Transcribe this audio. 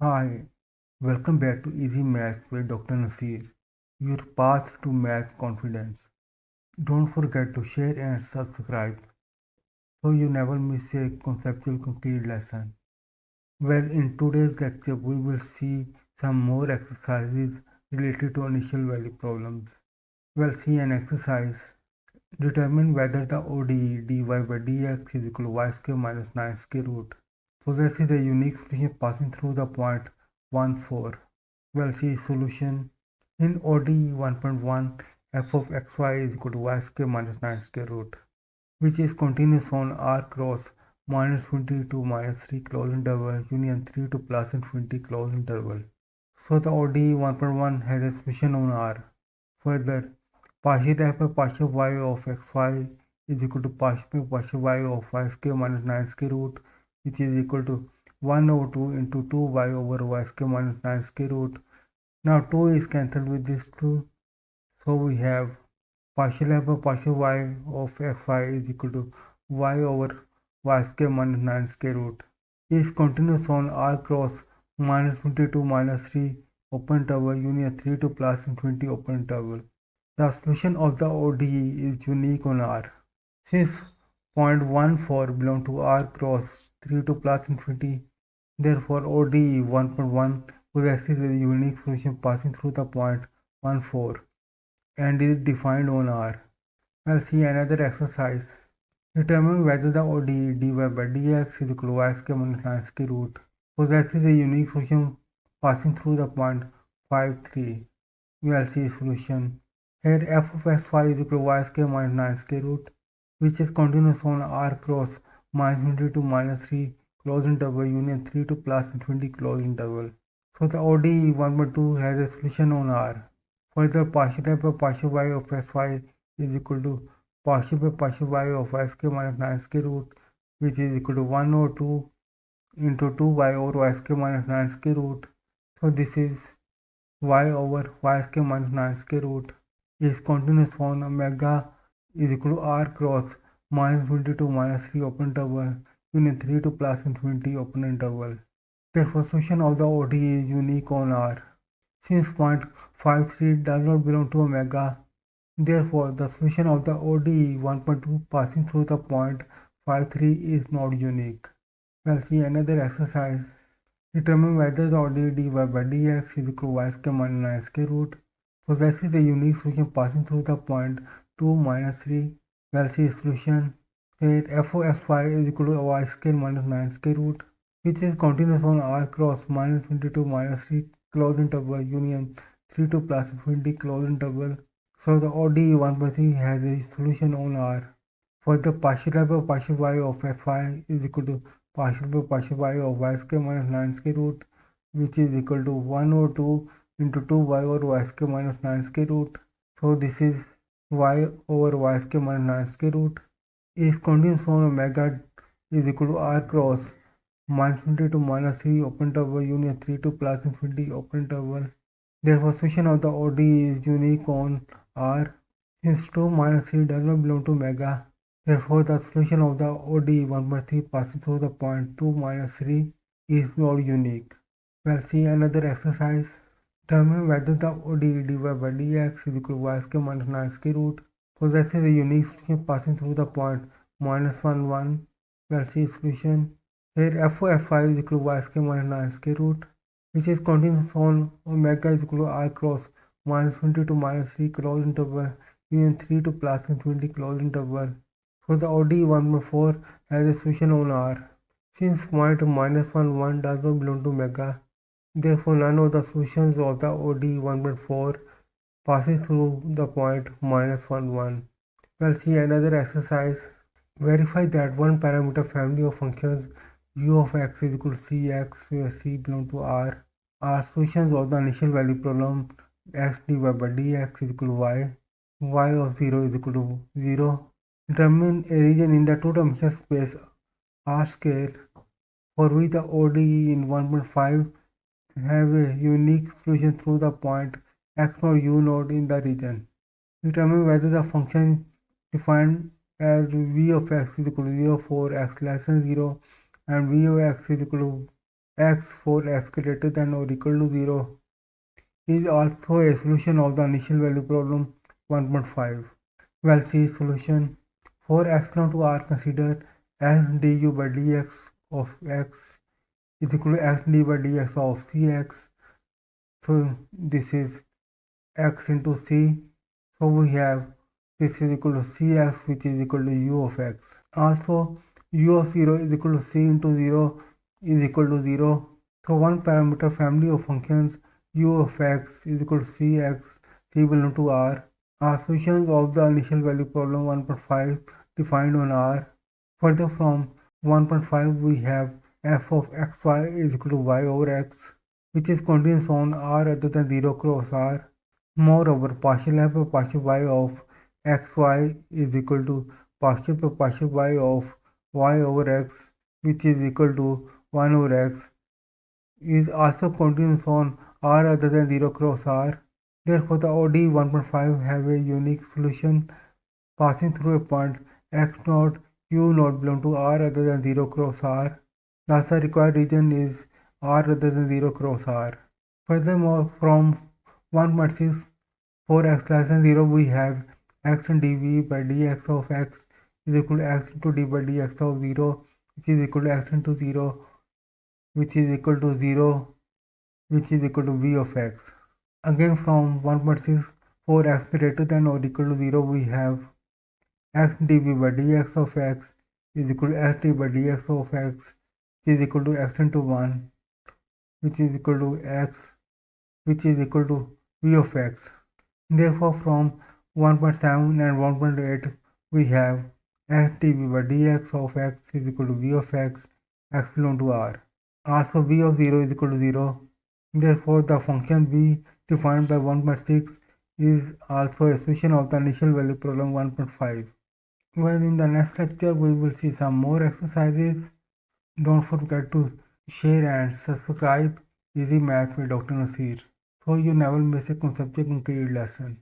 Hi, welcome back to Easy Maths with Dr. Nasir, your path to math confidence. Don't forget to share and subscribe so you never miss a conceptual concrete lesson. Well, in today's lecture, we will see some more exercises related to initial value problems. We'll see an exercise. Determine whether the ODE dy by dx is equal to y square minus 9 square root possesses a unique solution passing through the point 1, 4. We'll see solution. In ODE 1.1, f of xy is equal to y square minus 9 square root, which is continuous on r cross minus 20 to minus 3 close interval union 3 to plus infinity close interval. So the ODE 1.1 has a solution on r. Further, partial f by partial y of xy is equal to partial y of y square minus 9 square root, which is equal to 1 over 2 into 2y over y square minus 9 square root. Now 2 is cancelled with this 2, so we have partial f by partial y of xy is equal to y over y square minus 9 square root. Is continuous on r cross minus 20 to minus 3 open interval union 3 to plus infinity open interval. The solution of the ODE is unique on R. Since point 14 belong to R cross 3 to plus infinity, therefore ODE 1.1 possesses a unique solution passing through the point 14 and is defined on R. We'll see another exercise. Determine whether the ODE dy by dx is equal to y square minus 9 square root possesses a unique solution passing through the point 5, 3. We'll see solution. Here f of xy is equal to y square minus 9 square root, which is continuous on r cross minus infinity to minus 3 close interval union 3 to plus infinity close interval. So the ODE 1/2 has a solution on R. Further, partial f by partial y of xy is equal to partial by partial y of y square minus 9 square root, which is equal to 1 over 2 into 2y over y square minus 9 square root. So this is y over y square minus 9 square root is continuous on omega is equal to r cross minus infinity to minus 3 open interval union 3 to plus infinity open interval. Therefore, solution of the ODE is unique on R. Since point 53 does not belong to omega, therefore the solution of the ODE 1.2 passing through the point 53 is not unique. We'll see another exercise. Determine whether the ODE dy by dx is equal to y square minus 9 square root possesses a unique solution passing through the point 2 minus 3. We'll see solution. Here f of fy is equal to y square minus 9 square root, which is continuous on r cross minus 22 minus 3 close interval union 3 to plus infinity close interval. So the ODE 1/3 has a solution on R. For the partial f by partial y of fy is equal to partial by partial y of y square minus 9 square root, which is equal to 1 over 2 into 2y over y square minus 9 square root. So this is y over y square minus 9 square root is continuous on omega is equal to r cross minus infinity to minus 3 open interval union 3 to plus infinity open interval. Therefore, solution of the ODE is unique on R. Since 2 minus 3 does not belong to omega, therefore the solution of the ODE 1/3 passing through the point 2 minus 3 is not unique. We'll see another exercise. Determine whether the ODE dy by dx is equal to y square minus 9 square root possesses a unique solution passing through the point minus 1, 1. We'll see solution. Here f of fy is equal to y square minus 9 square root, which is continuous on omega is equal to r cross minus 20 to minus 3 close interval union 3 to plus infinity close interval. So the ODE 1/4 has a solution on R. Since point minus 1, 1 does not belong to omega, therefore none of the solutions of the ODE 1/4 passes through the point minus 1, 1. We'll see another exercise. Verify that one parameter family of functions u of x is equal to cx where c belong to R are solutions of the initial value problem x dy by dx is equal to y of 0 is equal to 0. Determine a region in the two-dimensional space R square for which the ODE in 1.5 have a unique solution through the point x naught u naught in the region. Determine whether the function defined as v of x is equal to 0 for x less than 0 and v of x is equal to x for x greater than or equal to 0 is also a solution of the initial value problem 1.5. Well, see solution. For x belong to R, consider s du by dx of x is equal to x d by dx of cx. So this is x into c. So we have this is equal to cx, which is equal to u of x. Also, u of 0 is equal to c into 0 is equal to 0. So one parameter family of functions u of x is equal to cx, c belong to R. Our solutions of the initial value problem 1.5 defined on R. Further from 1.5 we have f of xy is equal to y over x, which is continuous on R other than 0 cross R. Moreover, partial f of partial y of xy is equal to partial of partial y of y over x, which is equal to 1 over x, is also continuous on R other than 0 cross R. Therefore, the ODE 1.5 have a unique solution passing through a point x naught u naught belong to R other than 0 cross R. Thus, the required region is R other than 0 cross R. Furthermore, from 1.6 for x less than 0, we have x and dv by dx of x is equal to x into d by dx of 0, which is equal to x into 0, which is equal to 0, which is equal to v of x. Again, from 1.6 for x greater than or equal to 0, we have x dv by dx of x is equal to x d by dx of x, which is equal to x into 1, which is equal to x, which is equal to v of x. Therefore, from 1.7 and 1.8, we have x dv by dx of x is equal to v of x, x belong to R. Also, v of 0 is equal to 0. Therefore, the function v defined by 1.6 is also a solution of the initial value problem 1.5. Well, in the next lecture, we will see some more exercises. Don't forget to share and subscribe Easy Math with Dr. Nasir so you never miss a conceptual concrete lesson.